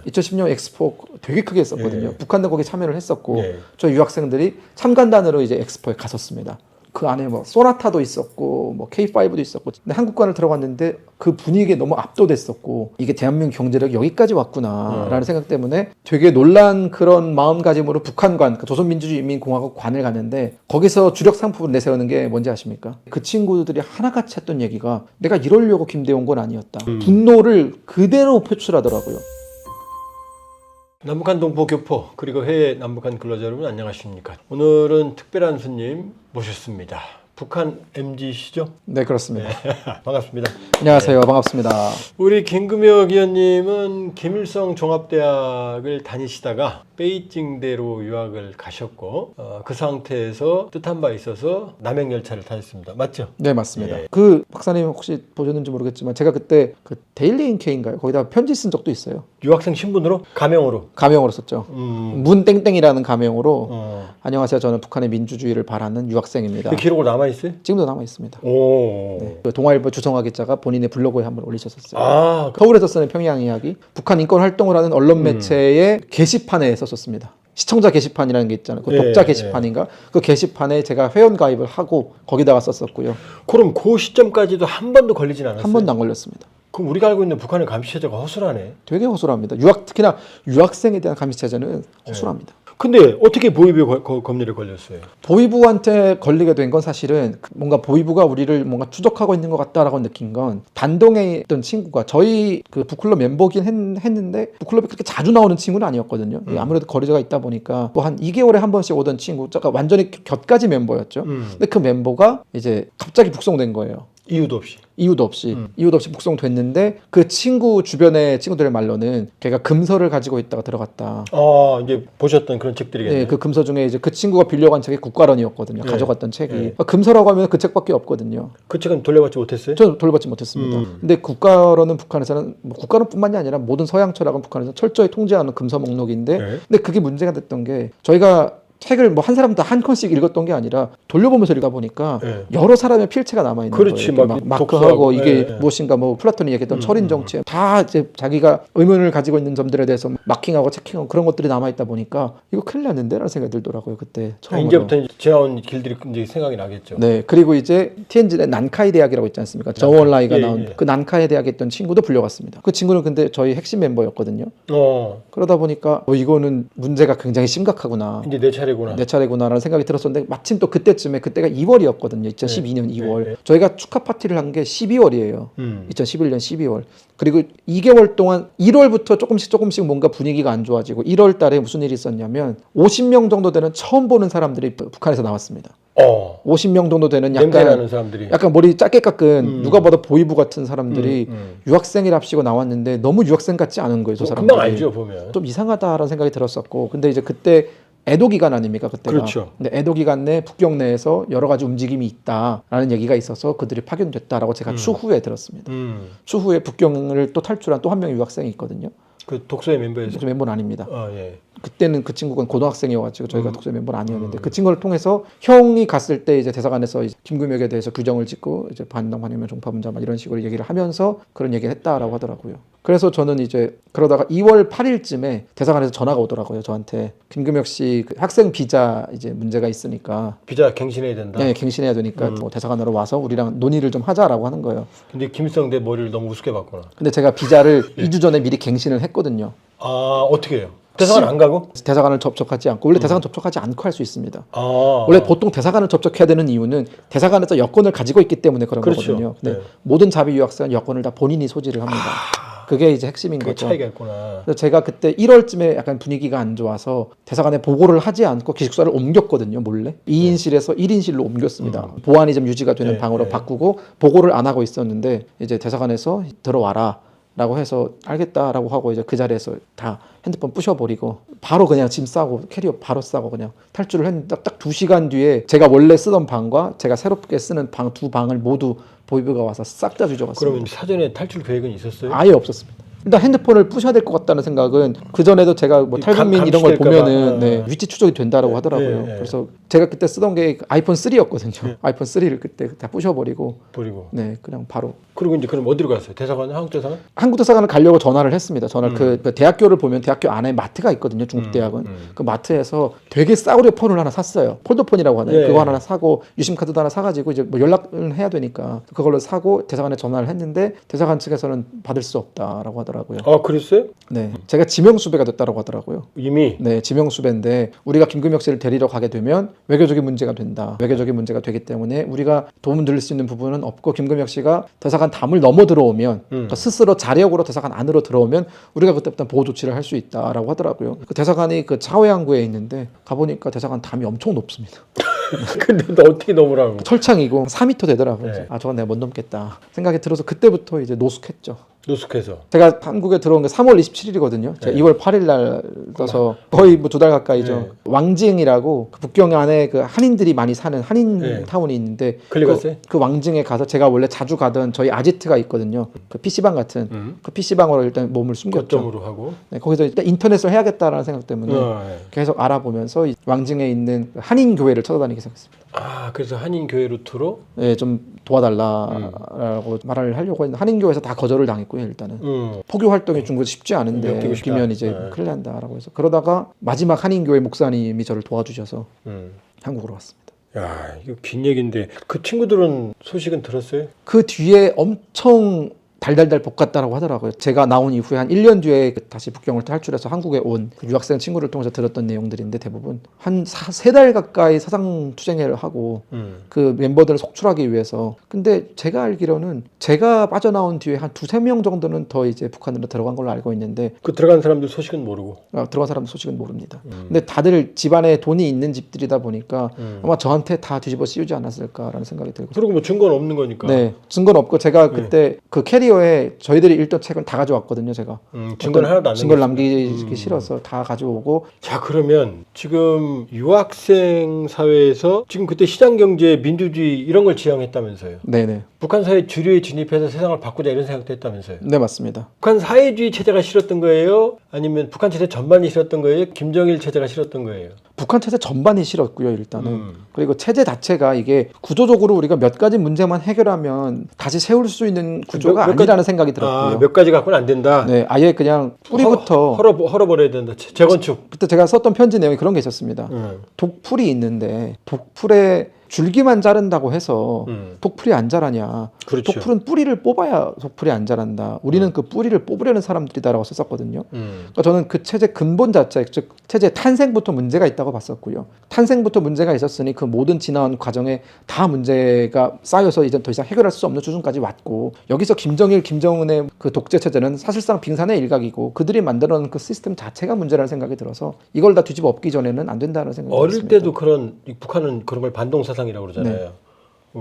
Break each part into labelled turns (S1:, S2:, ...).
S1: 2010년 엑스포 되게 크게 했었거든요.
S2: 예.
S1: 북한도 거기 참여를 했었고
S2: 예.
S1: 저희 유학생들이 참관단으로 이제 엑스포에 갔었습니다. 그 안에 뭐 소나타도 있었고 뭐 K5도 있었고 근데 한국관을 들어갔는데 그 분위기에 너무 압도됐었고 이게 대한민국 경제력이 여기까지 왔구나라는 생각 때문에 되게 놀란 그런 마음가짐으로 북한관, 그 조선민주주의인민공화국관을 갔는데 거기서 주력 상품을 내세우는 게 뭔지 아십니까? 그 친구들이 하나같이 했던 얘기가 내가 이러려고 김대에 온 건 아니었다. 분노를 그대로 표출하더라고요.
S2: 남북한 동포 교포 그리고 해외 남북한 근로자 여러분 안녕하십니까? 오늘은 특별한 손님 모셨습니다. 북한 MZ시죠?
S1: 네, 그렇습니다.
S2: 반갑습니다.
S1: 안녕하세요. 반갑습니다.
S2: 우리 김금혁 의원님은 김일성 종합대학을 다니시다가 베이징대로 유학을 가셨고 그 상태에서 뜻한 바 있어서 남행열차를 타셨습니다. 맞죠?
S1: 네, 맞습니다.
S2: 예.
S1: 그 박사님 혹시 보셨는지 모르겠지만 제가 그때 그 데일리 인케인가요? 거기다 편지 쓴 적도 있어요.
S2: 유학생 신분으로 가명으로
S1: 가명으로 썼죠. 문땡땡이라는 가명으로 안녕하세요. 저는 북한의 민주주의를 바라는 유학생입니다.
S2: 그 기록으로 남아있어요?
S1: 지금도 남아 있습니다.
S2: 오.
S1: 네. 그 동아일보 주성화 기자가 본인의 블로그에 한번 올리셨었어요.
S2: 아,
S1: 서울에서 쓰는 평양 이야기, 북한 인권 활동을 하는 언론 매체의 게시판에 썼었습니다. 시청자 게시판이라는 게 있잖아요. 그 독자 게시판인가? 그 게시판에 제가 회원 가입을 하고 거기다가 썼었고요.
S2: 그럼 그 시점까지도 한 번도 걸리진 않았어요?
S1: 한 번도 안 걸렸습니다.
S2: 그럼 우리가 알고 있는 북한의 감시체제가 허술하네.
S1: 되게 허술합니다. 특히나 유학생에 대한 감시체제는 허술합니다.
S2: 근데 어떻게 보위부에 검열에 걸렸어요?
S1: 보위부한테 걸리게 된 건 사실은 뭔가 보위부가 우리를 뭔가 추적하고 있는 것 같다라고 느낀 건 단동에 있던 친구가 저희 그 북클럽 멤버긴 했는데 북클럽에 그렇게 자주 나오는 친구는 아니었거든요. 아무래도 거리가 있다 보니까 또 한 2개월에 한 번씩 오던 친구, 제가 완전히 곁가지 멤버였죠. 근데 그 멤버가 이제 갑자기 북송된 거예요.
S2: 이유도 없이.
S1: 이유도 없이 북송됐는데 그 친구 주변의 친구들의 말로는 걔가 금서를 가지고 있다가 들어갔다.
S2: 아, 이제 보셨던 그런 책들이겠네요.
S1: 네, 그 금서 중에 이제 그 친구가 빌려간 책이 국가론이었거든요.
S2: 네.
S1: 가져갔던 책이.
S2: 네.
S1: 금서라고 하면 그 책밖에 없거든요.
S2: 그 책은 돌려받지 못했어요?
S1: 저는 돌려받지 못했습니다. 근데 국가론은 북한에서는 국가론뿐만이 아니라 모든 서양 철학은 북한에서 철저히 통제하는 금서 목록인데 근데 그게 문제가 됐던 게 저희가 책을 뭐 한 사람 다 한 컷씩 읽었던 게 아니라 돌려보면서 읽다 보니까 여러 사람의 필체가 남아 있는
S2: 그렇지,
S1: 거예요.
S2: 막
S1: 마크하고 이게
S2: 독서하고,
S1: 무엇인가 뭐 플라톤이 얘기했던 철인 정치 다 이제 자기가 의문을 가지고 있는 점들에 대해서 마킹하고 체킹하고 그런 것들이 남아 있다 보니까 이거 큰일 났는데라는 생각이 들더라고요. 그때 처음으로.
S2: 이제부터 이제 지나온 길들이 이제 생각이 나겠죠.
S1: 네, 그리고 이제 티엔진의 난카이 대학이라고 있지 않습니까? 정원라이가 나온 그 난카이 대학에 있던 친구도 불려갔습니다. 그 친구는 근데 저희 핵심 멤버였거든요. 그러다 보니까 이거는 문제가 굉장히 심각하구나.
S2: 이제 내 차례구나.
S1: 내 차례구나라는 생각이 들었었는데 마침 또 그때쯤에 그때가 2월이었거든요. 2012년 2월. 저희가 축하 파티를 한 게 12월이에요. 2011년 12월. 그리고 2개월 동안 1월부터 조금씩 뭔가 분위기가 안 좋아지고 1월 달에 무슨 일이 있었냐면 50명 정도 되는 처음 보는 사람들이 북한에서 나왔습니다. 50명 정도 되는
S2: 냄새나는 사람들이.
S1: 약간 머리 짧게 깎은 누가 봐도 보이부 같은 사람들이 유학생이랍시고 나왔는데 너무 유학생 같지 않은 거예요. 저 사람들이.
S2: 금방 알죠, 보면.
S1: 좀 이상하다라는 생각이 들었었고 근데 이제 그때 애도 기간 아닙니까 그때가.
S2: 그렇죠.
S1: 근데 애도 기간 내 북경 내에서 여러 가지 움직임이 있다라는 얘기가 있어서 그들이 파견됐다라고 제가 추후에 들었습니다. 추후에 북경을 또 탈출한 또 한 명의 유학생이 있거든요.
S2: 그 독서의 멤버에서.
S1: 저 멤버는 아닙니다.
S2: 예.
S1: 그때는 그 친구가 고등학생이어가지고 저희가 독서 멤버는 아니었는데 그 친구를 통해서 형이 갔을 때 이제 대사관에서 이제 김금혁에 대해서 규정을 짓고 이제 반당 반유명 종파분자 이런 식으로 얘기를 하면서 그런 얘기를 했다라고 하더라고요. 그래서 저는 이제 그러다가 2월 8일쯤에 대사관에서 전화가 오더라고요. 저한테 김금혁 씨 그 학생 비자 이제 문제가 있으니까
S2: 비자 갱신해야 된다.
S1: 네, 갱신해야 되니까 뭐 대사관으로 와서 우리랑 논의를 좀 하자라고 하는 거예요.
S2: 근데 김일성 내 머리를 너무 우습게 봤구나.
S1: 근데 제가 비자를 2주 전에 미리 갱신을 했거든요.
S2: 아, 어떻게 해요? 대사관 안 가고?
S1: 대사관을 접촉하지 않고 원래 대사관 접촉하지 않고 할 수 있습니다.
S2: 아,
S1: 원래 보통 대사관을 접촉해야 되는 이유는 대사관에서 여권을 가지고 있기 때문에 그런
S2: 그렇죠.
S1: 거거든요. 근데
S2: 네.
S1: 모든 자비 유학생은 여권을 다 본인이 소지를 합니다. 그게 이제 핵심인
S2: 그
S1: 거죠.
S2: 차이가 있구나.
S1: 그래서 제가 그때 1월쯤에 약간 분위기가 안 좋아서 대사관에 보고를 하지 않고 기숙사를 옮겼거든요. 몰래 2인실에서 1인실로 옮겼습니다. 보안이 좀 유지가 되는 방으로 바꾸고 보고를 안 하고 있었는데 이제 대사관에서 들어와라 라고 해서 알겠다라고 하고 이제 그 자리에서 다 핸드폰 부셔버리고 바로 그냥 짐 싸고 캐리어 바로 싸고 그냥 탈출을 했는데 딱 2시간 뒤에 제가 원래 쓰던 방과 제가 새롭게 쓰는 방 두 방을 모두 보이부가 와서 싹 다 뒤져갔습니다.
S2: 그러면 사전에 탈출 계획은 있었어요?
S1: 아예 없었습니다. 일단 핸드폰을 부셔야 될 것 같다는 생각은 그 전에도 제가 뭐 탈북민 이런 걸 보면은 위치 추적이 된다라고 하더라고요. 그래서 제가 그때 쓰던 게 아이폰 3였거든요. 아이폰 3를 그때 다 부셔버리고
S2: 버리고.
S1: 네 그냥 바로
S2: 그리고 이제 그럼 어디로 갔어요? 대사관, 한국 대사관?
S1: 한국 대사관을 가려고 전화를 했습니다. 전화를 그 대학교를 보면 대학교 안에 마트가 있거든요. 중국 대학은 그 마트에서 되게 싸구려 폰을 하나 샀어요. 폴더폰이라고 하나요?
S2: 예.
S1: 그거 하나 사고 유심 카드도 하나 사가지고 이제 뭐 연락을 해야 되니까 그걸로 사고 대사관에 전화를 했는데 대사관 측에서는 받을 수 없다라고 하더라고요.
S2: 아, 그랬어요?
S1: 네, 제가 지명수배가 됐다라고 하더라고요.
S2: 이미.
S1: 네, 지명수배인데 우리가 김금혁 씨를 데리러 가게 되면 외교적인 문제가 된다. 외교적인 문제가 되기 때문에 우리가 도움 드릴 수 있는 부분은 없고 김금혁 씨가 대사관 담을 넘어 들어오면 그러니까 스스로 자력으로 대사관 안으로 들어오면 우리가 그때부터 보호 조치를 할 수 있다라고 하더라고요. 그 대사관이 그 차오양구에 있는데 가보니까 대사관 담이 엄청 높습니다.
S2: 근데 너 어떻게 넘으라고?
S1: 철창이고 4m 되더라고요.
S2: 네.
S1: 아 저건 내가 못 넘겠다 생각이 들어서 그때부터 이제 노숙했죠.
S2: 노숙해서.
S1: 제가 한국에 들어온 게 3월 27일이거든요. 제가
S2: 네.
S1: 2월 8일 날 떠서 거의 뭐 2달 가까이죠.
S2: 네.
S1: 왕징이라고 그 북경 안에 그 한인들이 많이 사는 한인
S2: 네.
S1: 타운이 있는데
S2: 클릭했어요?
S1: 그 왕징에 가서 제가 원래 자주 가던 저희 아지트가 있거든요. 그 PC방 같은 그 PC방으로 일단 몸을 숨겼죠.
S2: 거점으로 하고.
S1: 네, 거기서 일단 인터넷을 해야겠다라는 생각 때문에
S2: 네.
S1: 계속 알아보면서 이 왕징에 있는 한인 교회를 찾아다니기 시작했습니다.
S2: 아, 그래서 한인 교회 루트로.
S1: 네, 좀 도와달라라고 말을 하려고 했는데 한인 교회에서 다 거절을 당했고요. 일단은 포교 활동이 중국에서 쉽지 않은데
S2: 엮이고 싶다.
S1: 끼면 이제
S2: 네.
S1: 큰일 난다라고 해서 그러다가 마지막 한인 교회 목사님이 저를 도와주셔서 한국으로 왔습니다.
S2: 야, 이거 긴 얘기인데 그 친구들은 소식은 들었어요?
S1: 그 뒤에 엄청 달달달 볶았다라고 하더라고요. 제가 나온 이후에 한 1년 뒤에 다시 북경을 탈출해서 한국에 온 그 유학생 친구를 통해서 들었던 내용들인데 대부분 한 3달 가까이 사상투쟁을 하고 그 멤버들을 속출하기 위해서 근데 제가 알기로는 제가 빠져나온 뒤에 한 2-3명 정도는 더 이제 북한으로 들어간 걸로 알고 있는데
S2: 그 들어간 사람들 소식은 모르고.
S1: 들어간 사람 소식은 모릅니다. 근데 다들 집안에 돈이 있는 집들이다 보니까 아마 저한테 다 뒤집어 씌우지 않았을까라는 생각이 들고
S2: 그리고 뭐 증거는 없는 거니까.
S1: 네, 증거는 없고 제가 그때 그 캐리어에 저희들이 읽던 책은 다 가져왔거든요, 제가.
S2: 증거는 하나도 안
S1: 증거를
S2: 남겼습니다.
S1: 남기기 싫어서 다 가져오고
S2: 자, 그러면 지금 유학생 사회에서 지금 그때 시장경제, 민주주의 이런 걸 지향했다면서요.
S1: 네네.
S2: 북한 사회 주류에 진입해서 세상을 바꾸자 이런 생각도 했다면서요.
S1: 네, 맞습니다.
S2: 북한 사회주의 체제가 싫었던 거예요? 아니면 북한 체제 전반이 싫었던 거예요? 김정일 체제가 싫었던 거예요?
S1: 북한 체제 전반이 싫었고요, 일단은. 그리고 체제 자체가 이게 구조적으로 우리가 몇 가지 문제만 해결하면 다시 세울 수 있는 구조가
S2: 몇
S1: 아니라는 생각이 들었고요.
S2: 아, 몇 가지 갖고는 안 된다.
S1: 네, 아예 그냥 뿌리부터
S2: 헐어버려야 된다. 재건축.
S1: 그때 제가 썼던 편지 내용이 그런 게 있었습니다. 독풀이 있는데 독풀에 줄기만 자른다고 해서 독풀이 안 자라냐.
S2: 그렇죠.
S1: 독풀은 뿌리를 뽑아야 독풀이 안 자란다. 우리는 그 뿌리를 뽑으려는 사람들이다라고 썼었거든요. 그러니까 저는 그 체제 근본 자체, 즉 체제 탄생부터 문제가 있다고 봤었고요. 탄생부터 문제가 있었으니 그 모든 지나온 과정에 다 문제가 쌓여서 이제 더 이상 해결할 수 없는 수준까지 왔고 여기서 김정일, 김정은의 그 독재 체제는 사실상 빙산의 일각이고 그들이 만들어놓은 그 시스템 자체가 문제라는 생각이 들어서 이걸 다 뒤집어 엎기 전에는 안 된다는 생각이
S2: 어릴
S1: 들었습니다.
S2: 때도 북한은 그런 걸 반동사상이라고 그러잖아요.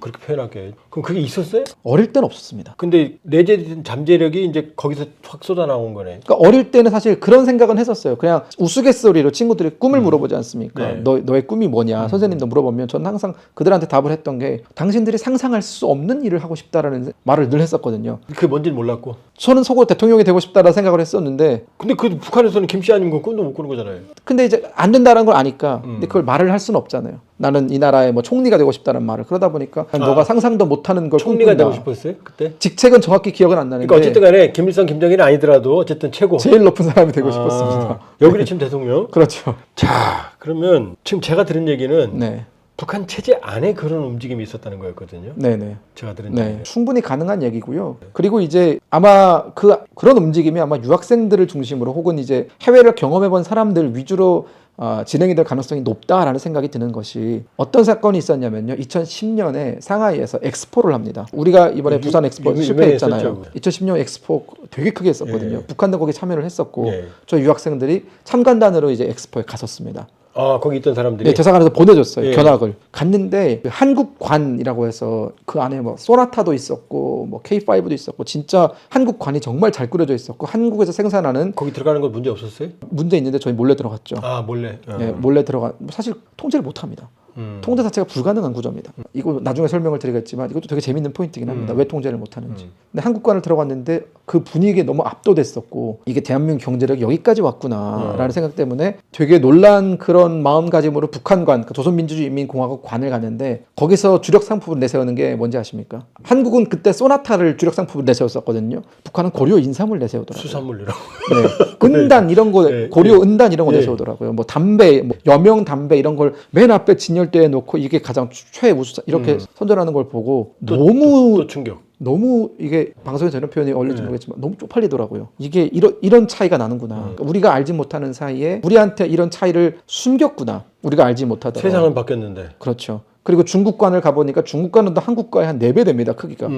S2: 그렇게 표현할게. 그럼 그게 있었어요?
S1: 어릴 때는 없었습니다.
S2: 근데 내재된 잠재력이 이제 거기서 확 쏟아 나온 거네.
S1: 그러니까 어릴 때는 사실 그런 생각은 했었어요. 그냥 우스갯소리로 친구들이 꿈을 물어보지 않습니까?
S2: 네.
S1: 너의 꿈이 뭐냐? 선생님도 물어보면 저는 항상 그들한테 답을 했던 게 당신들이 상상할 수 없는 일을 하고 싶다라는 말을 늘 했었거든요.
S2: 그게 뭔지는 몰랐고.
S1: 저는 속으로 대통령이 되고 싶다라는 생각을 했었는데
S2: 근데 그 북한에서는 김씨 아니면 그 꿈도 못 꾸는 거잖아요.
S1: 근데 이제 안 된다는 걸 아니까 근데 그걸 말을 할 수는 없잖아요. 나는 이 나라의 뭐 총리가 되고 싶다는 말을 그러다 보니까 너가 상상도 못하는 걸
S2: 총리가
S1: 꿈꾼다.
S2: 되고 싶었어요 그때?
S1: 직책은 정확히 기억은 안 나는데
S2: 그러니까 어쨌든 간에 김일성, 김정일이 아니더라도 어쨌든 최고.
S1: 제일 높은 사람이 되고 싶었습니다.
S2: 여기는 지금 대통령.
S1: 그렇죠.
S2: 자, 그러면 지금 제가 들은 얘기는
S1: 네,
S2: 북한 체제 안에 그런 움직임이 있었다는 거였거든요.
S1: 네네.
S2: 제가 들은
S1: 네,
S2: 얘기.
S1: 충분히 가능한 얘기고요. 그리고 이제 아마 그런 움직임이 아마 유학생들을 중심으로 혹은 이제 해외를 경험해본 사람들 위주로 진행이 될 가능성이 높다라는 생각이 드는 것이 어떤 사건이 있었냐면요. 2010년에 상하이에서 엑스포를 합니다. 우리가 이번에 부산 엑스포 실패했잖아요.
S2: 유명했었죠.
S1: 2010년 엑스포 되게 크게 했었거든요.
S2: 예.
S1: 북한도 거기 참여를 했었고
S2: 예.
S1: 저희 유학생들이 참관단으로 이제 엑스포에 갔었습니다.
S2: 아, 거기 있던 사람들이.
S1: 네, 대사관에서 보내줬어요.
S2: 예.
S1: 견학을 갔는데 그 한국관이라고 해서 그 안에 뭐 소나타도 있었고 뭐 K5도 있었고 진짜 한국관이 정말 잘 꾸려져 있었고 한국에서 생산하는
S2: 거기 들어가는 건 문제 없었어요?
S1: 문제 있는데 저희 몰래 들어갔죠.
S2: 아, 몰래.
S1: 네, 몰래 들어가 사실 통제를 못합니다. 통제 자체가 불가능한 구조입니다. 이거 나중에 설명을 드리겠지만 이것도 되게 재밌는 포인트긴 합니다. 왜 통제를 못하는지. 근데 한국관을 들어갔는데 그 분위기에 너무 압도됐었고 이게 대한민국 경제력이 여기까지 왔구나라는 생각 때문에 되게 놀란 그런 마음가짐으로 북한관, 그러니까 조선민주주의인민공화국 관을 갔는데 거기서 주력 상품을 내세우는 게 뭔지 아십니까? 한국은 그때 소나타를 주력 상품으로 내세웠었거든요. 북한은 고려 인삼을 내세우더라고요.
S2: 수산물이라고.
S1: 네. 은단 이런 거,
S2: 네,
S1: 고려 은단 이런 거
S2: 네.
S1: 내세우더라고요. 뭐 담배, 뭐 여명 담배 이런 걸 맨 앞에 진열대에 놓고 이게 가장 최우수 이렇게 선전하는 걸 보고
S2: 또 충격.
S1: 너무 이게 방송에 저런 표현이 어울릴지 모르겠지만 너무 쪽팔리더라고요. 이게 이런 차이가 나는구나. 그러니까 우리가 알지 못하는 사이에 우리한테 이런 차이를 숨겼구나. 우리가 알지 못하더라고요.
S2: 세상은 바뀌었는데.
S1: 그렇죠. 그리고 중국관을 가보니까 중국관은 또 한국과의 한 4배 됩니다. 크기가.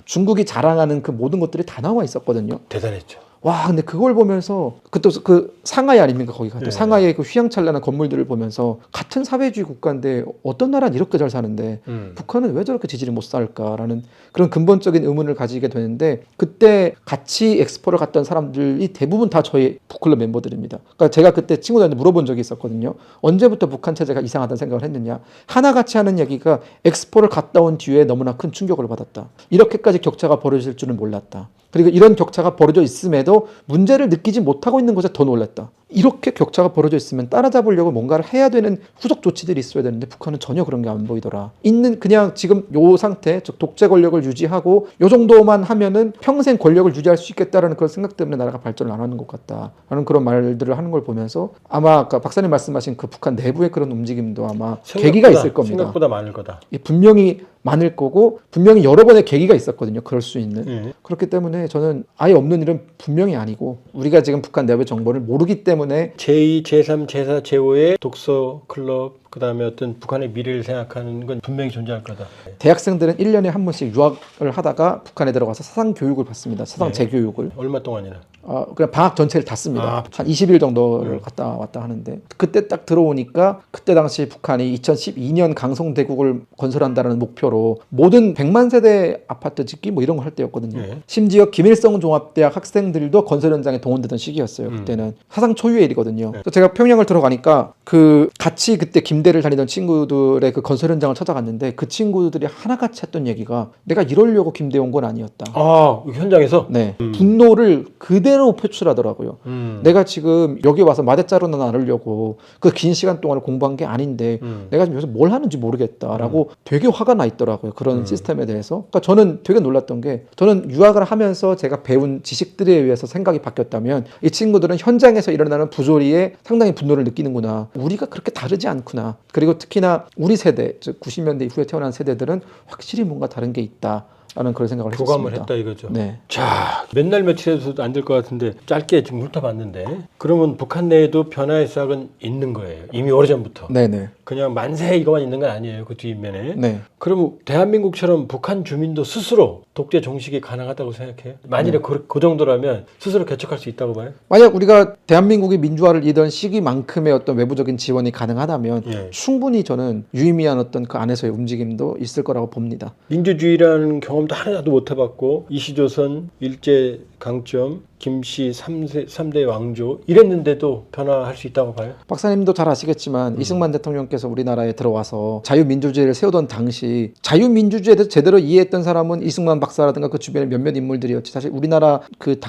S1: 중국이 자랑하는 그 모든 것들이 다 나와 있었거든요.
S2: 대단했죠.
S1: 와, 근데 그걸 보면서 그 상하이 아닙니까? 거기가 또
S2: 네.
S1: 상하이의 그 휘황찬란한 건물들을 보면서 같은 사회주의 국가인데 어떤 나라는 이렇게 잘 사는데 북한은 왜 저렇게 지지를 못 살까라는 그런 근본적인 의문을 가지게 되는데 그때 같이 엑스포를 갔던 사람들이 대부분 다 저희 북클럽 멤버들입니다. 그러니까 제가 그때 친구들한테 물어본 적이 있었거든요. 언제부터 북한 체제가 이상하다는 생각을 했느냐. 하나같이 하는 얘기가 엑스포를 갔다 온 뒤에 너무나 큰 충격을 받았다. 이렇게까지 격차가 벌어질 줄은 몰랐다. 그리고 이런 격차가 벌어져 있음에도 문제를 느끼지 못하고 있는 것에 더 놀랐다. 이렇게 격차가 벌어져 있으면 따라잡으려고 뭔가를 해야 되는 후속 조치들이 있어야 되는데 북한은 전혀 그런 게 안 보이더라. 있는 그냥 지금 요 상태, 즉 독재 권력을 유지하고 요 정도만 하면은 평생 권력을 유지할 수 있겠다라는 그런 생각 때문에 나라가 발전을 안 하는 것 같다라는 그런 말들을 하는 걸 보면서 아마 아까 박사님 말씀하신 그 북한 내부의 그런 움직임도 아마 계기가 있을 겁니다.
S2: 생각보다 많을 거다.
S1: 분명히 많을 거고 분명히 여러 번의 계기가 있었거든요. 그럴 수 있는. 그렇기 때문에 저는 아예 없는 일은 분명히 아니고 우리가 지금 북한 내부의 정보를 모르기 때문에
S2: 제2, 제3, 제4, 제5의 독서 클럽 그다음에 어떤 북한의 미래를 생각하는 건 분명히 존재할 거다.
S1: 대학생들은 1년에 한 번씩 유학을 하다가 북한에 들어가서 사상 교육을 받습니다. 사상 재교육을.
S2: 얼마 동안이나?
S1: 그냥 방학 전체를 다 씁니다.
S2: 아,
S1: 한 20일 정도를 갔다 왔다 하는데 그때 딱 들어오니까 그때 당시 북한이 2012년 강성대국을 건설한다는 목표로 모든 100만 세대 아파트 짓기 뭐 이런 거 할 때였거든요. 심지어 김일성 종합대학 학생들도 건설 현장에 동원되던 시기였어요. 그때는 사상 초유의 일이거든요. 그래서 제가 평양을 들어가니까 그 같이 그때 김대를 다니던 친구들의 그 건설 현장을 찾아갔는데 그 친구들이 하나같이 했던 얘기가 내가 이러려고 김대 온 건 아니었다.
S2: 아, 현장에서?
S1: 네. 분노를 그대로 표출하더라고요. 내가 지금 여기 와서 마대자루나 나르려고 그 긴 시간 동안 공부한 게 아닌데 내가 지금 여기서 뭘 하는지 모르겠다라고 되게 화가 나 있더라고요. 그런 시스템에 대해서. 그러니까 저는 되게 놀랐던 게 저는 유학을 하면서 제가 배운 지식들에 의해서 생각이 바뀌었다면 이 친구들은 현장에서 일어나는 부조리에 상당히 분노를 느끼는구나. 우리가 그렇게 다르지 않구나. 그리고 특히나 우리 세대, 즉 90년대 이후에 태어난 세대들은 확실히 뭔가 다른 게 있다. 라는 그런 생각을
S2: 교감을
S1: 했습니다.
S2: 했다 이거죠.
S1: 네.
S2: 자, 맨날 며칠 해서도 안 될 것 같은데 짧게 지금 훑어봤는데 그러면 북한 내에도 변화의 싹은 있는 거예요. 이미 오래전부터.
S1: 네네.
S2: 그냥 만세 이거만 있는 건 아니에요. 그 뒷면에.
S1: 네.
S2: 그럼 대한민국처럼 북한 주민도 스스로 독재 종식이 가능하다고 생각해요? 만일에 그 정도라면 스스로 개척할 수 있다고 봐요?
S1: 만약 우리가 대한민국이 민주화를 이던 시기만큼의 어떤 외부적인 지원이 가능하다면
S2: 예.
S1: 충분히 저는 유의미한 어떤 그 안에서의 움직임도 있을 거라고 봅니다.
S2: 민주주의라는 경험도 하나도 못 해봤고 이시조선 일제 강점 김씨 3대 왕조 이랬는데도 변화할 수 있다고 봐요?
S1: 박사님도 잘 아시겠지만 이승만 대통령께서 우리나라에 들어와서 자유민주주의를 세우던 당시 자유민주주의에 대해서 제대로 이해했던 사람은 이승만 박사라든가 그 주변의 몇몇 인물들이었지 사실 우리나라 그때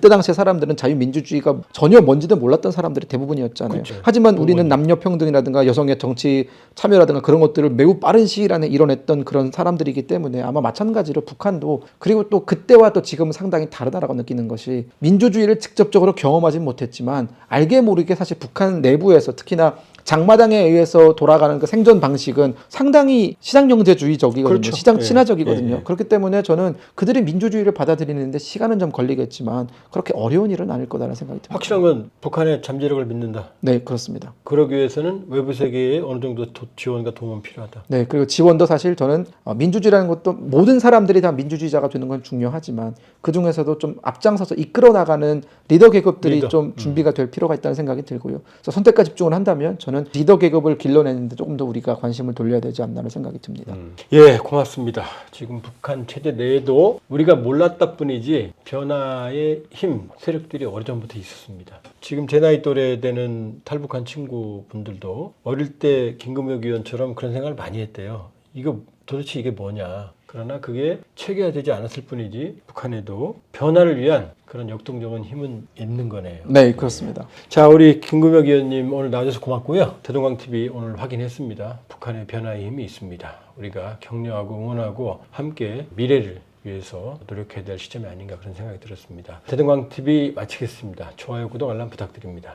S1: 당시의 사람들은 자유민주주의가 전혀 뭔지도 몰랐던 사람들이 대부분이었잖아요.
S2: 그렇죠.
S1: 하지만 우리는 남녀평등이라든가 여성의 정치 참여라든가 그런 것들을 매우 빠른 시일 안에 이뤄냈던 그런 사람들이기 때문에 아마 마찬가지로 북한도 그리고 또 그때와 또 지금은 상당히 다르다라고 느끼는 것이 민주주의를 직접적으로 경험하진 못했지만 알게 모르게 사실 북한 내부에서 특히나 장마당에 의해서 돌아가는 그 생존 방식은 상당히 시장경제주의적이거든요.
S2: 그렇죠.
S1: 시장
S2: 예.
S1: 친화적이거든요.
S2: 예.
S1: 그렇기 때문에 저는 그들이 민주주의를 받아들이는데 시간은 좀 걸리겠지만 그렇게 어려운 일은 아닐 거다라는 생각이 듭니다.
S2: 확실한 건 북한의 잠재력을 믿는다.
S1: 네, 그렇습니다.
S2: 그러기 위해서는 외부 세계에 어느 정도 지원과 도움은 필요하다.
S1: 네, 그리고 지원도 사실 저는 민주주의라는 것도 모든 사람들이 다 민주주의자가 되는 건 중요하지만 그 중에서도 좀 앞장서서 이끌어 나가는 리더 계급들이 좀 준비가 될 필요가 있다는 생각이 들고요. 그래서 선택과 집중을 한다면 저는 리더 계급을 길러내는데 조금 더 우리가 관심을 돌려야 되지 않나는 생각이 듭니다.
S2: 예, 고맙습니다. 지금 북한 체제 내에도 우리가 몰랐다 뿐이지 변화의 힘, 세력들이 오래전부터 있었습니다. 지금 제 나이 또래 되는 탈북한 친구분들도 어릴 때 김금혁 의원처럼 그런 생각을 많이 했대요. 이거 도대체 이게 뭐냐. 그러나 그게 체계화되지 않았을 뿐이지 북한에도 변화를 위한 그런 역동적인 힘은 있는 거네요.
S1: 네, 그렇습니다.
S2: 자, 우리 김금혁 의원님 오늘 나와주셔서 고맙고요. 대동강TV 오늘 확인했습니다. 북한의 변화의 힘이 있습니다. 우리가 격려하고 응원하고 함께 미래를 위해서 노력해야 될 시점이 아닌가 그런 생각이 들었습니다. 대동강TV 마치겠습니다. 좋아요, 구독, 알람 부탁드립니다.